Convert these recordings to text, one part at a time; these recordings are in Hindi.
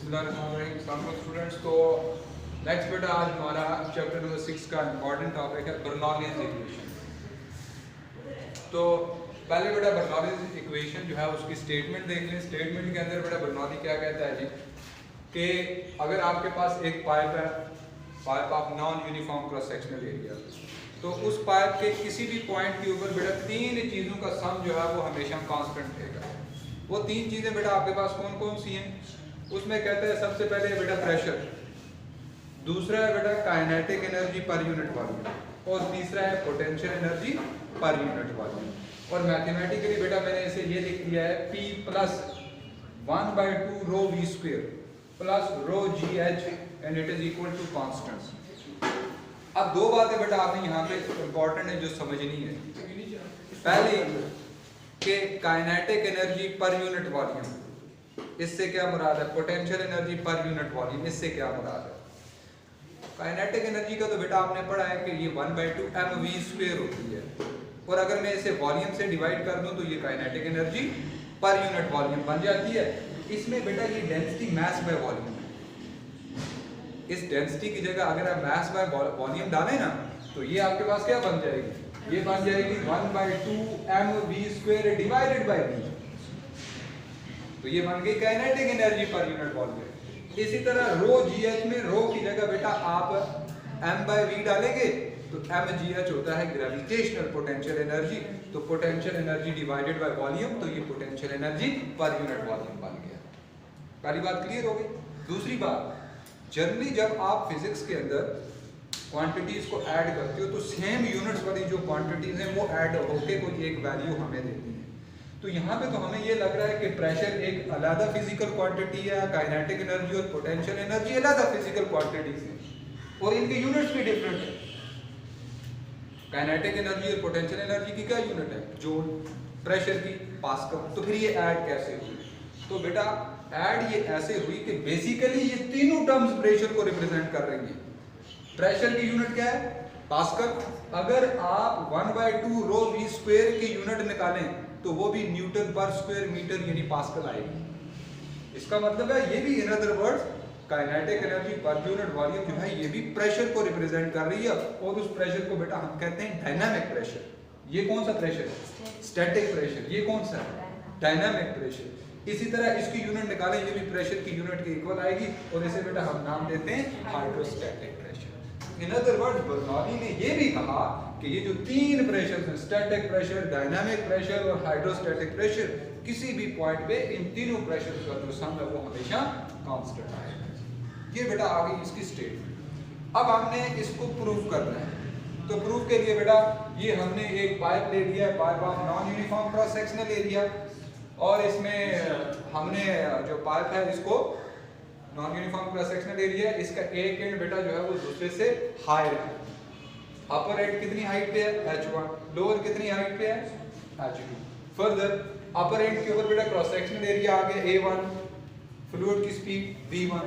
बिस्मिल्लाहिर्रहमानिर्रहीम स्टूडेंट्स। तो नेक्स्ट बेटा आज हमारा चैप्टर नंबर 6 का इम्पॉर्टेंट टॉपिक है बर्नौलीज इक्वेशन। तो पहले बेटा बर्नौलीज इक्वेशन जो है उसकी स्टेटमेंट देख लें। स्टेटमेंट के अंदर बेटा बर्नौली क्या कहता है जी कि अगर आपके पास एक पाइप है, pipe of non uniform cross sectional area, तो उस पाइप के किसी भी पॉइंट के ऊपर बेटा तीन चीज़ों का सम जो है वो हमेशा कांस्टेंट रहेगा। वो तीन चीज़ें बेटा आपके पास कौन कौन सी हैं? उसमें कहते हैं सबसे पहले बेटा प्रेशर, दूसरा है बेटा kinetic energy per unit volume, और तीसरा है potential energy per unit volume. और मैथमेटिकली बेटा मैंने इसे ये लिख दिया है P plus 1/2 rho V square plus rho GH and it is equal to constants. अब दो बातें बेटा आपने यहाँ पे इंपॉर्टेंट है जो समझनी है। पहली कि kinetic energy per unit volume, इससे क्या मुराद है? Potential energy per unit volume, इससे क्या मुराद है? काइनेटिक एनर्जी का तो बेटा आपने पढ़ा है कि ये 1/2 mv स्क्वायर होती है, और अगर मैं इसे वॉल्यूम से डिवाइड कर दूं तो ये kinetic energy per unit volume बन जाती है। इसमें बेटा ये डेंसिटी मैस बाय वॉल्यूम है। इस डेंसिटी की जगह अगर आप मैस बाय वॉल्यूम डालें ना तो ये आपके पास क्या बन जाएगी? ये बन जाएगी 1/2 mv square divided by v। तो ये बन गई kinetic energy per unit volume. इसी तरह रो GH में रो की जगह बेटा आप m/v डालेंगे तो mgh होता है ग्रेविटेशनल पोटेंशियल एनर्जी। तो potential energy divided by volume, तो ये potential energy per unit volume बन गया। पहली बात क्लियर हो गई। दूसरी बात, जनरली जब आप फिजिक्स के अंदर क्वांटिटीज को ऐड करते हो तो सेम यूनिट्स वाली जो क्वांटिटीज हैं वो ऐड होके कोई एक वैल्यू हमें देती है। तो यहाँ पे तो हमें ये लग रहा है कि प्रेशर एक अलग फिजिकल क्वांटिटी है, काइनेटिक एनर्जी और पोटेंशियल एनर्जी अलग फिजिकल क्वांटिटीज हैं और इनके यूनिट्स भी डिफरेंट है। काइनेटिक एनर्जी और पोटेंशियल एनर्जी की क्या यूनिट है? जूल। प्रेशर की पास्कल। तो फिर ये ऐड कैसे हुई? तो बेटा ऐड ये ऐसे हुई कि बेसिकली ये तीनों टर्म्स प्रेशर को रिप्रेजेंट कर रही हैं। प्रेशर की यूनिट क्या है? पास्कल। अगर आप 1/2 रो v स्क्वायर की यूनिट निकालें तो वो भी न्यूटन पर स्क्वायर मीटर यानी पास्कल आएगी। इसका मतलब है ये भी in other words kinetic energy per unit volume जो है ये भी प्रेशर को रिप्रेजेंट कर रही है, और उस प्रेशर को बेटा हम कहते हैं डायनामिक प्रेशर। ये कौन सा प्रेशर है? Static pressure. ये कौन सा है? Dynamic pressure. इसी तरह इसकी यूनिट निकालें, ये भी प्रेशर की यूनिट के इक्वल आएगी, और इसे बेटा हम नाम देते हैं hydrostatic pressure. In other words Bernoulli ने ये भी कहा कि ये जो तीन प्रेशर हैं, स्टैटिक प्रेशर, डायनामिक प्रेशर और हाइड्रोस्टैटिक प्रेशर, किसी भी पॉइंट पे इन तीनों प्रेशर का जो सम है वो हमेशा कांस्टेंट आएगा। ये बेटा आ गई इसकी स्टेटमेंट। अब हमने इसको प्रूव करना है। तो प्रूफ के लिए बेटा ये हमने एक पाइप ले लिया है, pipe of non uniform cross sectional area, और इसमें हमने जो पाइप है इसको non uniform cross sectional area, इसका एक एंड बेटा जो है वो दूसरे से हायर है। अपर एंड कितनी हाइट पे है? h1। लोअर कितनी हाइट पे है? h2। फर्दर अपर एंड के ऊपर बेटा क्रॉस सेक्शनल एरिया आ गया a1, फ्लूइड की स्पीड v1,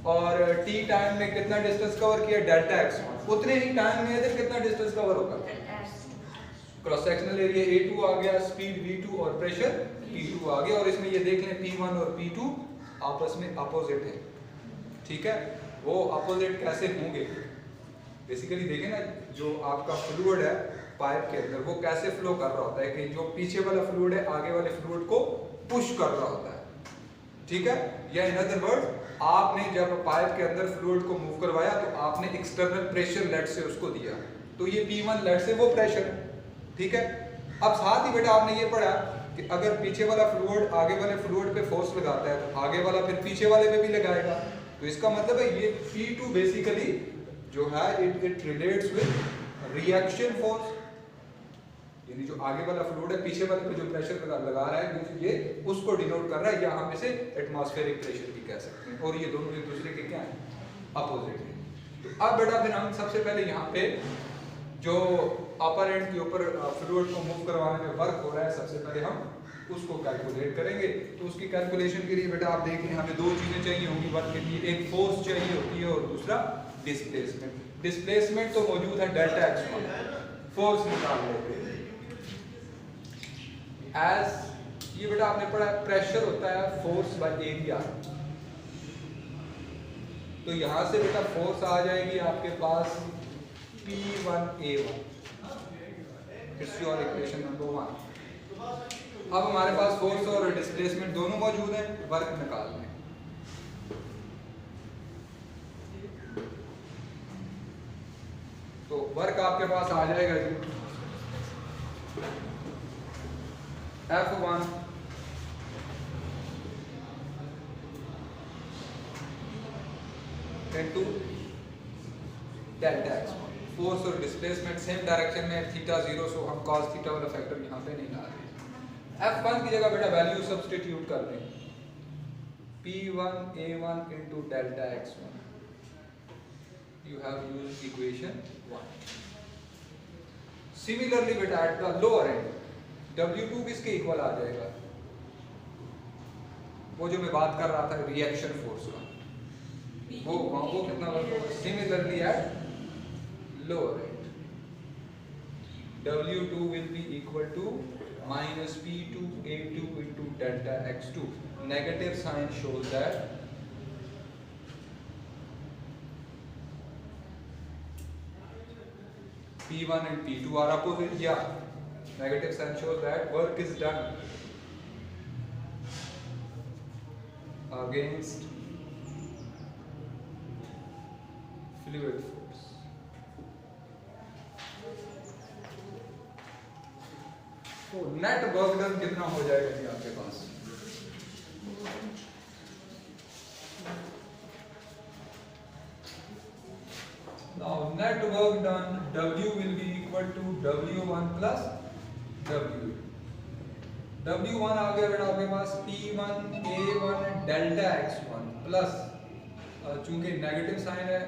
और t टाइम में कितना डिस्टेंस कवर किया? Delta x1। उतने ही टाइम में इधर कितना डिस्टेंस कवर होगा? क्रॉस सेक्शनल एरिया a2 आ गया, स्पीड v2 और प्रेशर p2 आ गया। और इसमें ये देख लें p1 और p2 आपस में अपोजिट है। ठीक है, वो अपोजिट कैसे होंगे? बेसिकली देखें ना, जो आपका फ्लूइड है पाइप के अंदर वो कैसे फ्लो कर रहा होता है कि जो पीछे वाला फ्लूइड है आगे वाले फ्लूइड को पुश कर रहा होता है। ठीक है, या इन अदर वर्ड आपने जब पाइप के अंदर फ्लूइड को मूव करवाया तो आपने एक्सटर्नल प्रेशर लेट से उसको दिया, तो ये P1 लेट से वो प्रेशर है। ठीक है, अब साथ ही बेटा आपने ये पढ़ा कि अगर पीछे वाला फ्लूइड आगे वाले फ्लूइड पे फोर्स लगाता है तो आगे वाला फिर पीछे वाले पे भी लगाएगा। तो इसका मतलब है ये P2 बेसिकली जो है it relates with reaction force, यानी जो आगे वाला फ्लूइड है पीछे वाले पे जो प्रेशर लगा रहा है ये उसको डिनोट कर रहा है, या हम इसे एटमॉस्फेरिक प्रेशर भी कह सकते हैं। और ये दोनों एक दूसरे के क्या हैं? अपोजिट हैं। तो अब बेटा फिर हम सबसे पहले यहाँ पे जो अपर एंड के ऊपर फ्लूइड को मूव करवाने में वर्क हो रहा है सबसे पहले हम उसको कैलकुलेट करेंगे। तो उसकी कैलकुलेशन के लिए बेटा आप देखें हमें दो चीजें चाहिए होंगी वर्क के लिए, एक फोर्स चाहिए होती है और दूसरा डिस्प्लेसमेंट। डिस्प्लेसमेंट तो मौजूद है डेल्टा x1, फोर्स निकाल लेते हैं। एज ये बेटा आपने पढ़ा है प्रेशर होता है फोर्स बाय एरिया। तो यहाँ से बेटा फोर्स आ जाएगी आपके पास P1A1। It's your equation number 1। अब हमारे पास फोर्स और डिस्प्लेसमेंट दोनों मौजूद हैं, वर्क निकालना है। तो वर्क आपके पास आ जाएगा जी F1 into delta x। Force और डिस्प्लेसमेंट सेम डायरेक्शन में, थीटा 0, सो हम cos थीटा वाला फैक्टर यहाँ पे नहीं ला रहे। F1 की जगह बेटा वैल्यू सब्स्टिट्यूट कर दें, P1A1 into delta x1। You have used equation 1। Similarly बेटा at the lower end W2 किसके इक्वल आ जाएगा? वो जो मैं बात कर रहा था रिएक्शन फोर्स का, वो कितना वर्क होगा? Similarly at lower end W2 will be equal to minus P2A2 into delta x2। Negative sign shows that P1 and P2 are opposite। Yeah, negative sign shows that work is done against fluid force। तो नेट वर्क डन कितना हो जाएगा जी आपके पास? Now net work done W will be equal to W1 plus W। W1 आ गया बेटा आपके पास P1A1 डेल्टा x1 प्लस, चूंकि नेगेटिव साइन है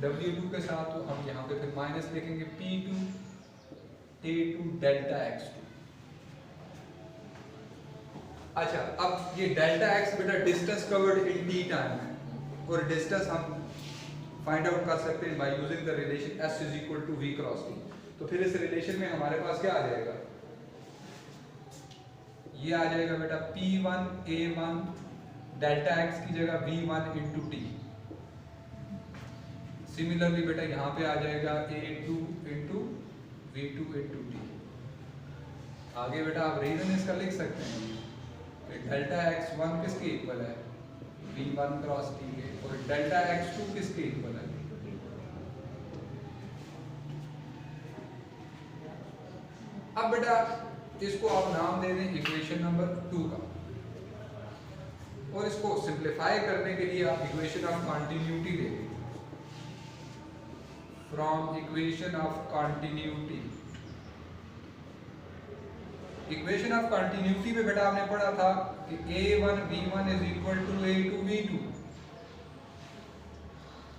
W2 के साथ तो हम यहाँ पे फिर माइनस लिखेंगे P2A2 डेल्टा x2। अच्छा, अब ये डेल्टा x बेटा distance covered in t time है, और डिस्टेंस हम फाइंड आउट कर सकते हैं by using the relation S is equal to V cross T। तो फिर इस रिलेशन में हमारे पास क्या आ जाएगा? ये आ जाएगा बेटा P1A1 डेल्टा x की जगह V1 into T। सिमिलरली बेटा यहाँ पे आ जाएगा A2 into V2 into T। आगे बेटा आप रीजन इसका लिख सकते हैं, डेल्टा x1 किसके इक्वल है? V1 क्रॉस T के, और डेल्टा x2 किसके इक्वल है? अब बेटा इसको आप नाम दे दें इक्वेशन नंबर 2 का, और इसको सिंपलीफाई करने के लिए आप इक्वेशन ऑफ कंटिन्यूटी दे दें। From equation of continuity, equation of continuity में बेटा आपने पढ़ा था कि A1 V1 is equal to A2 V2,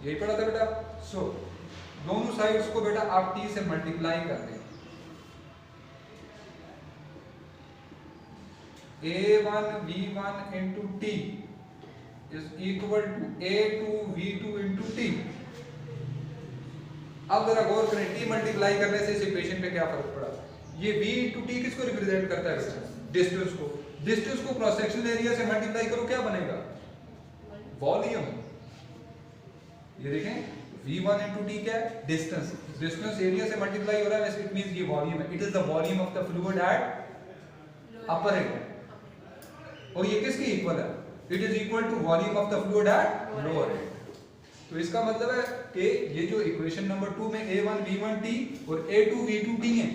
यही पढ़ा था बेटा। सो दोनों साइड्स को बेटा आप T से मल्टीप्लाई कर दें। A1 V1 into T is equal to A2 V2 into T। अब जरा गौर करें, T मल्टीप्लाई करने से इस इक्वेशन पे क्या फर्क पड़ा? ये V into T किसको रिप्रेजेंट करता है? डिस्टेंस को। डिस्टेंस को क्रॉस सेक्शनल एरिया से मल्टीप्लाई करो, क्या बनेगा? वॉल्यूम। ये देखें V1 into T क्या है? डिस्टेंस। डिस्टेंस एरिया से मल्टीप्लाई हो रहा है, इट मींस ये वॉल्यूम है। It is the volume of the fluid at upper end. और ये किसके इक्वल है? It is equal to volume of the fluid at lower end. तो इसका मतलब है कि ये जो इक्वेशन नंबर 2 में A1 V1 T और A2 V2 T है,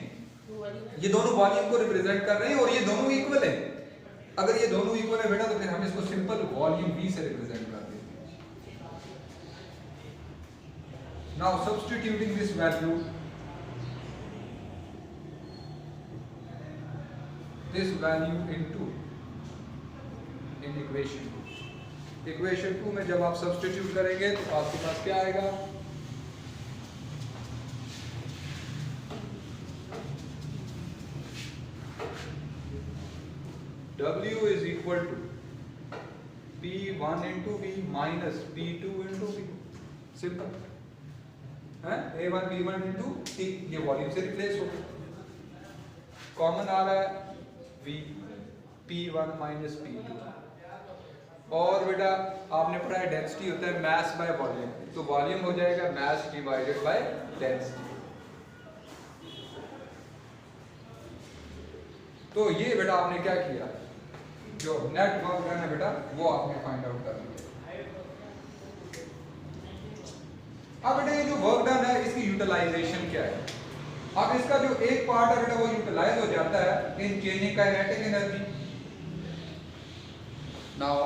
ये दोनों वॉल्यूम को रिप्रेजेंट कर रहे हैं और ये दोनों इक्वल है। अगर ये दोनों इक्वल है बेटा तो फिर हम इसको सिंपल वॉल्यूम V से रिप्रेजेंट कर देते हैं। Now substituting this value, into in equation 2। Equation 2 में जब आप सब्स्टिट्यूट करेंगे तो आपके पास क्या आएगा? W is equal to P1 into V minus P2 into V। Simple है, A1 V1 into T, ये वॉल्यूम से रिप्लेस हो, कॉमन आ रहा है V, P1 minus P2। और बेटा आपने पढ़ा है डेंसिटी होता है मास बाय वॉल्यूम, तो वॉल्यूम हो जाएगा मास डिवाइडेड बाय डेंसिटी। तो ये बेटा आपने क्या किया, जो नेट वर्क डन है बेटा वो आपने फाइंड आउट कर लिया। अब बेटा ये जो वर्क डन है इसकी यूटिलाइजेशन क्या है। अब इसका जो एक पार्ट है बेटा वो यूटिलाइज हो जाता है इन changing kinetic energy. Now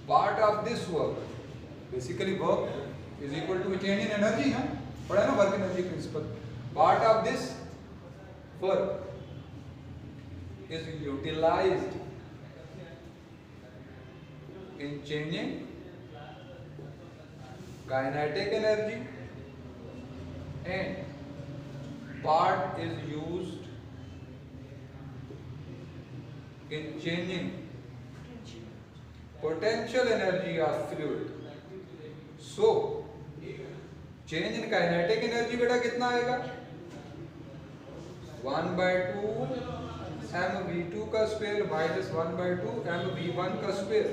part of this work, basically work is equal to change in energy है, पढ़ा है ना work energy principle। part of this work is utilized in changing kinetic energy and part is used in changing potential energy of fluid। so change in kinetic energy बेटा कितना आएगा 1/2 mv2 का स्क्वायर माइनस 1/2 mv1 का स्क्वायर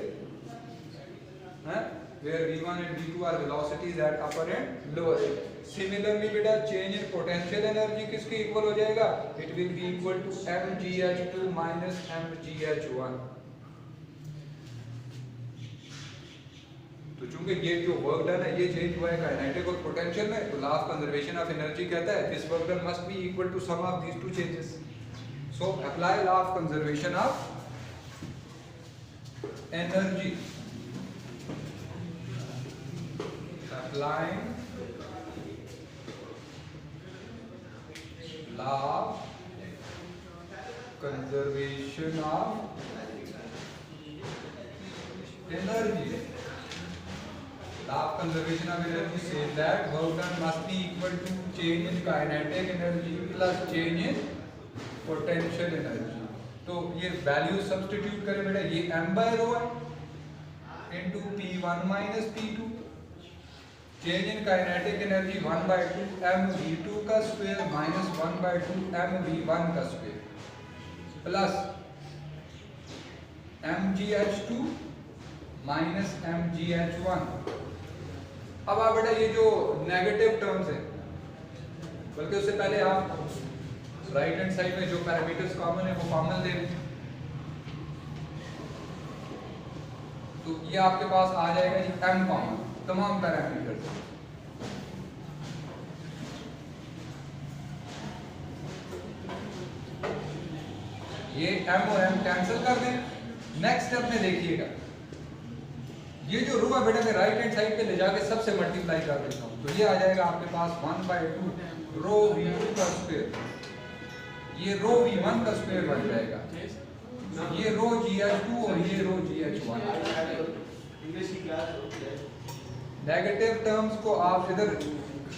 है, where v1 and v2 are velocities at upper and lower end। similarly बेटा change in potential energy किसके इक्वल हो जाएगा, it will be equal to mgh2 minus mgh1। तो चूंकि ये जो वर्क डन है ये चेंज हुआ है काइनेटिक और पोटेंशियल में, तो law of conservation of energy कहता है this work done must be equal to sum of these two changes. So apply law of conservation of energy, applying law of conservation of energy. Law of conservation of energy says that work done must be equal to change in kinetic energy plus change in potential energy। तो ये वैल्यू सब्स्टिट्यूट करें बेटा, ये m by rho है into p1 minus p2, change in kinetic energy 1/2 mv2 का स्क्वायर minus 1/2 mv1 का square plus mgh2 minus mgh1। अब आप बेटा ये जो नेगेटिव टर्म्स है, बल्कि उससे पहले आप राइट हैंड साइड में जो पैरामीटर्स कॉमन है वो कॉमन ले लें, तो ये आपके पास आ जाएगा ये m कॉमन तमाम पैरामीटर्स। ये m और m कैंसिल कर दें। नेक्स्ट स्टेप में देखिएगा ये जो रो है बेटा मैं राइट हैंड साइड पे ले जाके सबसे मल्टीप्लाई कर देता हूँ, तो ये आ जाएगा आपके पास 1/2 रो v2 का स्क्वायर, ये रो v1 का स्क्वायर बन जाएगा, ये रो gh2 और ये रो gh1। नेगेटिव टर्म्स को आप इधर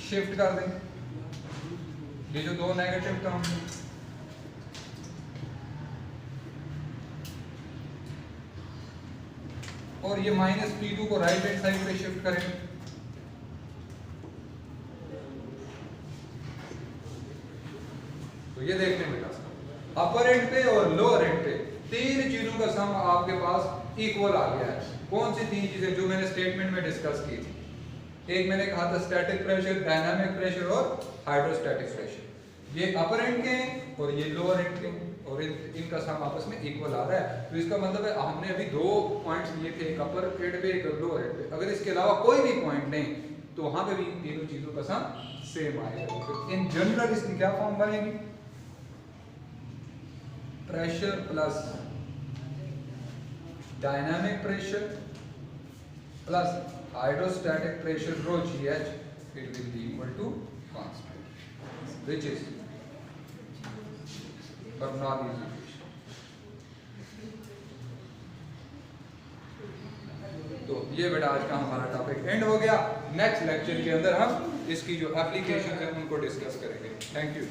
शिफ्ट कर दें, ये जो दो नेगेटिव टर्म्स हैं और ये माइनस p2 को राइट हैंड साइड पे शिफ्ट करेंगे। तो ये देख लें बेटा अपर एंड पे और लोअर एंड पे तीन चीजों का सम आपके पास इक्वल आ गया है। कौन सी तीन चीजें जो मैंने स्टेटमेंट में डिस्कस की थी, एक मैंने कहा था स्टैटिक प्रेशर, डायनामिक प्रेशर और हाइड्रोस्टैटिक प्रेशर। ये अपर एंड के हैं और ये लोअर एंड के हैं और इनका सम आपस में इक्वल आ रहा है। तो इसका मतलब है हमने अभी दो पॉइंट्स लिए थे, एक अपर एंड पे एक लोअर एंड पे। अगर इसके अलावा कोई भी पॉइंट नहीं तो वहां पे भी इन तीनों चीजों का सम सेम आएगा। तो इन जनरल इसकी क्या फॉर्म बनेगी, pressure plus dynamic pressure plus hydrostatic pressure rho GH, it will be equal to constant, which is Bernoulli equation। तो ये बेटा आज का हमारा टॉपिक एंड हो गया। नेक्स्ट लेक्चर के अंदर हम इसकी जो एप्लीकेशन है उनको डिस्कस करेंगे। Thank you.